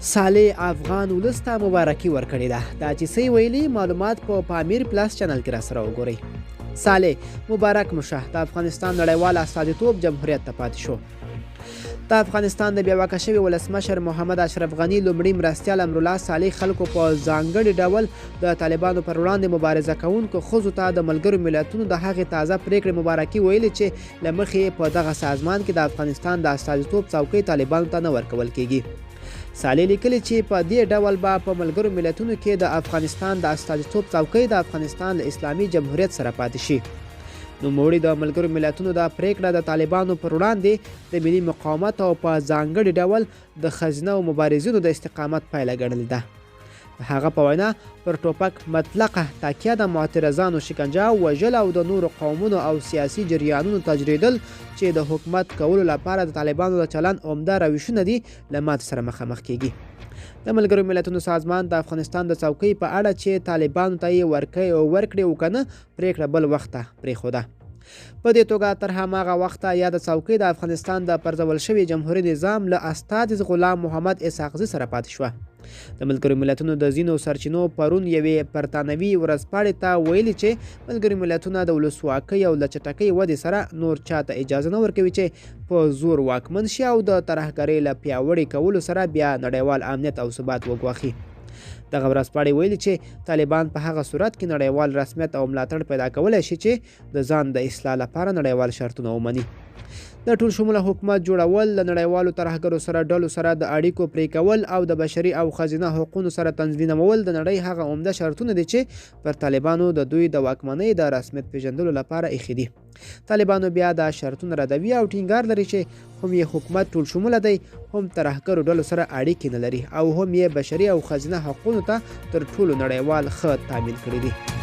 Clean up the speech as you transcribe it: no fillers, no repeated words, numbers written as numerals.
صالح افغان ولس ته مبارکي ورکړې ده. دا چې څه ویلي معلومات په پامیر پلس چینل کې راسره وګورئ. صالح مبارک مشه د افغانستان نړیوال استازیتوب جمهوریت ته پاتې شو. د افغانستان د بیاواکه شوي ولسمشر محمد اشرف غني لومړي مرستیال امرالله صالح خلکو په ځانګړي ډول د طالبانو پر وړاندې مبارزه کوونکو ښځو ته د ملګرو ملتونو د هغې تازه پریکړې مبارکي ویلي چې له مخې په دغه سازمان کې د افغانستان د استازیتوب څوکۍ طالبانو ته نه ورکول کیږي. صالح لیکلي چې په دې ډول به په ملګرو ملتونو کې د افغانستان د استازیتوب څوکۍ د افغانستان له اسلامي جمهوریت سره پاتې شي. نوموړي د ملګرو ملتونو د پریکړه د طالبانو پر وړاندې د ملي مقاومت او په ځانګړي ډول د ښځینه او مبارزینو د استقامت پایله ګڼلې ده. د هغه په وینا پر ټوپک مطلقه تاکیه د معترضانو شکنجه، وژل او د نورو قومونو او سیاسي جریانونو تجریدل چې د حکومت کولو لپاره د طالبانو د چلند عمده روشونه دي له ماتې سره مخامخ کیږي. د ملګرو ملتونو سازمان د افغانستان د څوکۍ په اړه چې طالبانو ته یې ورکړې او که نه پریکړه بل وخت ته پرېښوده. په دې توګه تر هماغه وخته یا د څوکۍ د افغانستان د پرځول شوي جمهوري نظام له استازي غلام محمد اسحاقزي سره پاتې شوه. د ملګرو ملتونو د ځینو سرچینو پرون یوې برتانوي ورځپاڼې ته ویلي چې ملګرو ملتونه د ولسواکۍ او له چټکۍ ودې سره نور چاته اجازه نه ورکوي چې په زور واکمن شي او د ترهګرۍ له پیاوړي کولو سره بیا نړیوال امنیت او ثبات وګواښي. دغه ورځپاڼې ویلي چې طالبان په هغه صورت کې نړیوال رسمیت او ملاتړ پیدا کولی شي چې د ځان د اصلاح لپاره نړیوال شرطونه ومني. د ټول شموله حکومت جوړول، له نړیوالو ترهګرو سره ډلو سره د اړیکو پرې کول او د بشري او ښځینه حقوقو سره تنظیمول د نړۍ هغه عمده شرطونه دي چې پر طالبانو د دوی د واکمنۍ د رسمیت پیژندلو لپاره ایښي دي. طالبانو بیا دا شرطونه ردوي او ټینګار لري چې هم یې حکومت ټول شموله دی، هم ترهګرو ډلو سره اړیکې نه لري او هم یې بشري او ښځینه حقوقو ته تر ټولو نړیوال ښه تامین کړي دي.